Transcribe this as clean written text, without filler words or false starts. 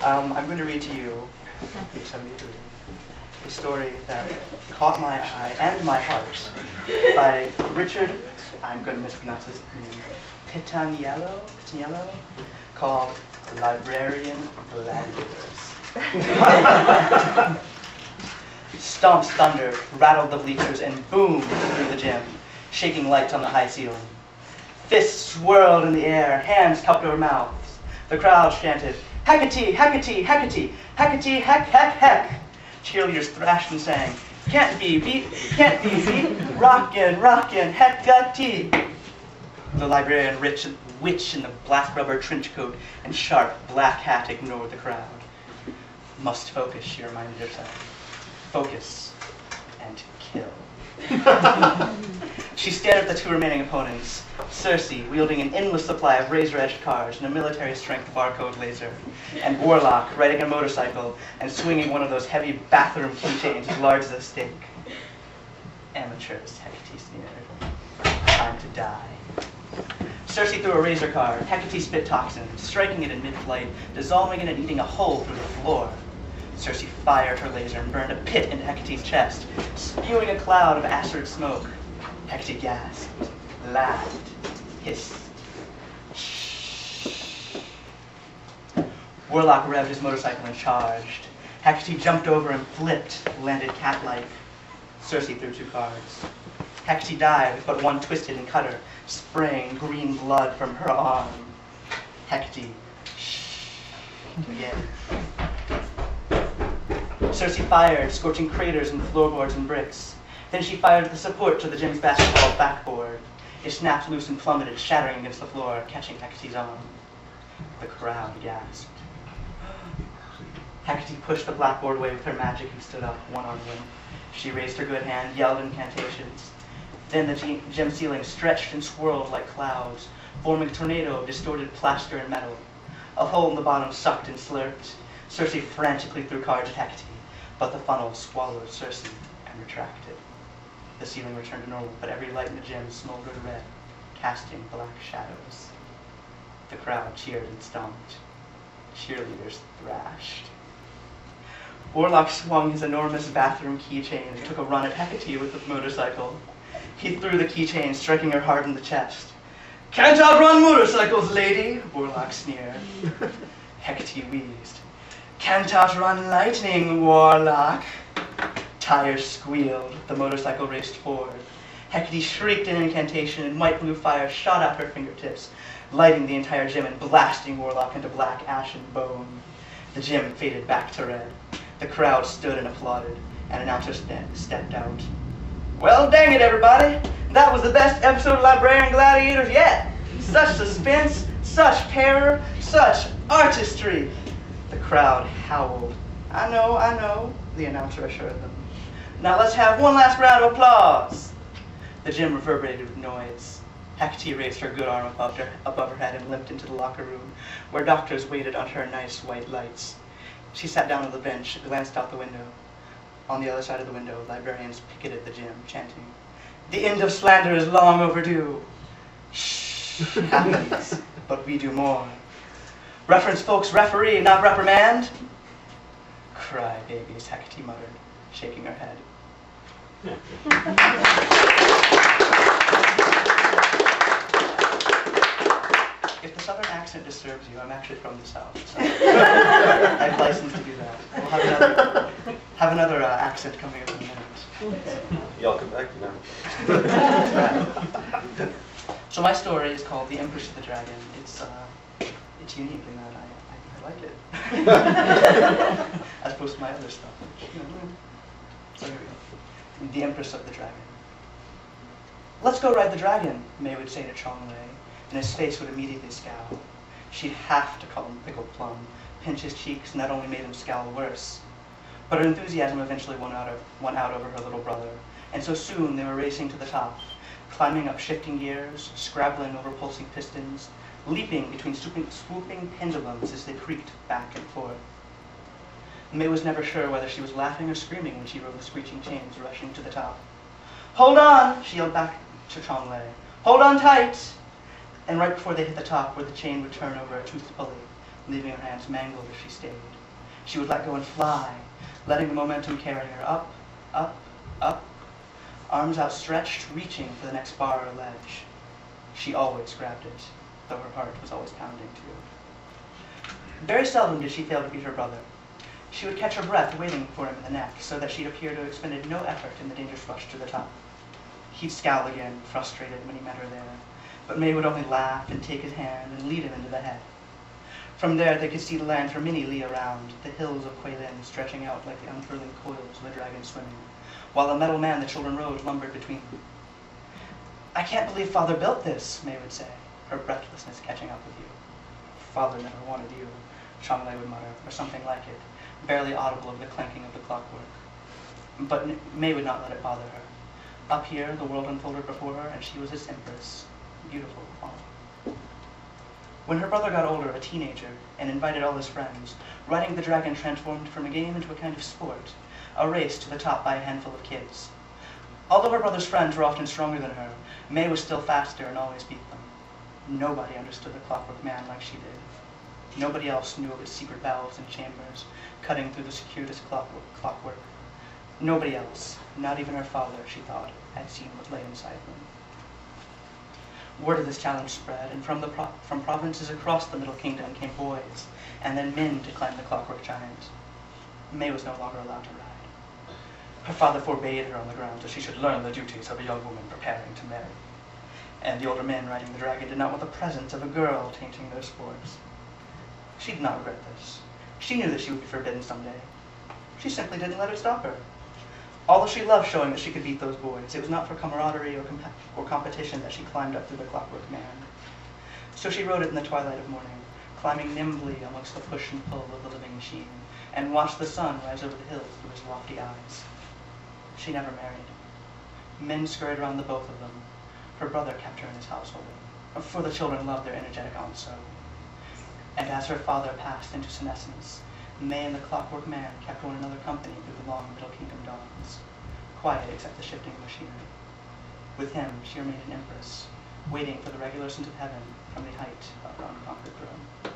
I'm going to read to you, page 73, a story that caught my eye and my heart by Richard, I'm going to mispronounce his name, Pitaniello, called Librarian Gladiators. Stomps thunder, rattled the bleachers, and boomed through the gym, shaking lights on the high ceiling. Fists swirled in the air, hands cupped over mouths. The crowd chanted, "Hecate, Hecate, Hecate, Hecate, heck, heck, heck." Cheerleaders thrashed and sang, "Can't be beat, rockin', rockin', Hecate." The librarian witch in the black rubber trench coat and sharp black hat ignored the crowd. "Must focus," she reminded herself. "Focus and kill." She stared at the two remaining opponents, Circe wielding an endless supply of razor-edged cards and a military-strength barcode laser, and Warlock riding a motorcycle and swinging one of those heavy bathroom keychains as large as a steak. "Amateurs," Hecate sneered. "Time to die." Circe threw a razor card. Hecate spit toxin, striking it in mid-flight, dissolving it and eating a hole through the floor. Circe fired her laser and burned a pit into Hecate's chest, spewing a cloud of acid smoke. Hecate gasped, laughed, hissed. Shh. Warlock revved his motorcycle and charged. Hecate jumped over and flipped, landed cat-like. Circe threw two cards. Hecate dived, but one twisted and cut her, spraying green blood from her arm. Hecate, shh, again. Circe fired, scorching craters in floorboards and bricks. Then she fired the support to the gym's basketball backboard. It snapped loose and plummeted, shattering against the floor, catching Hecate's arm. The crowd gasped. Hecate pushed the blackboard away with her magic and stood up, one arm limp. She raised her good hand, yelled incantations. Then the gym ceiling stretched and swirled like clouds, forming a tornado of distorted plaster and metal. A hole in the bottom sucked and slurped. Circe frantically threw cards at Hecate, but the funnel swallowed Circe and retracted. The ceiling returned to normal, but every light in the gym smoldered red, casting black shadows. The crowd cheered and stomped. Cheerleaders thrashed. Warlock swung his enormous bathroom keychain and took a run at Hecate with the motorcycle. He threw the keychain, striking her hard in the chest. "Can't outrun motorcycles, lady," Warlock sneered. Hecate wheezed. "Can't outrun lightning, Warlock." Tires squealed. The motorcycle raced forward. Hecate shrieked an incantation, and white blue fire shot out her fingertips, lighting the entire gym and blasting Warlock into black ash and bone. The gym faded back to red. The crowd stood and applauded. An announcer stepped out. "Well, dang it, everybody! That was the best episode of Librarian Gladiators yet! Such suspense, such terror, such artistry!" The crowd howled. I know," the announcer assured them. "Now let's have one last round of applause." The gym reverberated with noise. Hecate raised her good arm above her head and limped into the locker room, where doctors waited under her nice white lights. She sat down on the bench and glanced out the window. On the other side of the window, librarians picketed the gym, chanting, "The end of slander is long overdue." "Shh, happens, but we do more. Reference folks referee, not reprimand." "Cry babies," Hecate muttered, shaking her head. If the southern accent disturbs you, I'm actually from the south, so I have license to do that. We'll have another accent coming up in a minute. Y'all come back now. So my story is called The Empress of the Dragon. It's unique in that I like it. As opposed to my other stuff. So here we go. The Empress of the Dragon. "Let's go ride the dragon," May would say to Chonglei, and his face would immediately scowl. She'd have to call him Pickled Plum, pinch his cheeks, and that only made him scowl worse. But her enthusiasm eventually won out over her little brother, and so soon they were racing to the top, climbing up shifting gears, scrabbling over pulsing pistons, leaping between swooping pendulums as they creaked back and forth. May was never sure whether she was laughing or screaming when she rode the screeching chains rushing to the top. "Hold on!" she yelled back to Chonglei. "Hold on tight!" And right before they hit the top, where the chain would turn over a toothed pulley, leaving her hands mangled as she stayed. She would let go and fly, letting the momentum carry her up, up, up, arms outstretched, reaching for the next bar or ledge. She always grabbed it, though her heart was always pounding too. Very seldom did she fail to beat her brother. She would catch her breath waiting for him in the neck, so that she'd appear to have expended no effort in the dangerous rush to the top. He'd scowl again, frustrated when he met her there, but May would only laugh and take his hand and lead him into the head. From there they could see the land for many li around, the hills of Kuilin stretching out like the unfurling coils of a dragon swimming, while the metal man the children rode lumbered between them. "I can't believe Father built this," May would say, her breathlessness catching up with you. "Father never wanted you," Shanglai would mutter, or something like it, barely audible of the clanking of the clockwork. But May would not let it bother her. Up here, the world unfolded before her, and she was its empress, beautiful all. When her brother got older, a teenager, and invited all his friends, riding the dragon transformed from a game into a kind of sport, a race to the top by a handful of kids. Although her brother's friends were often stronger than her, May was still faster and always beat them. Nobody understood the Clockwork Man like she did. Nobody else knew of its secret valves and chambers, cutting through the circuitous clockwork. Nobody else, not even her father, she thought, had seen what lay inside them. Word of this challenge spread, and from provinces across the Middle Kingdom came boys, and then men to climb the clockwork giant. May was no longer allowed to ride. Her father forbade her on the grounds that she should learn the duties of a young woman preparing to marry. And the older men riding the dragon did not want the presence of a girl tainting their sports. She did not regret this. She knew that she would be forbidden someday. She simply didn't let it stop her. Although she loved showing that she could beat those boys, it was not for camaraderie or competition that she climbed up through the Clockwork Man. So she rode it in the twilight of morning, climbing nimbly amongst the push and pull of the living machine, and watched the sun rise over the hills through his lofty eyes. She never married. Men scurried around the both of them. Her brother kept her in his household, for the children loved their energetic aunt so. And as her father passed into senescence, May and the Clockwork Man kept one another company through the long Middle Kingdom dawns, quiet except the shifting machinery. With him, she remained an empress, waiting for the regular sent of heaven from the height of her unconquered throne.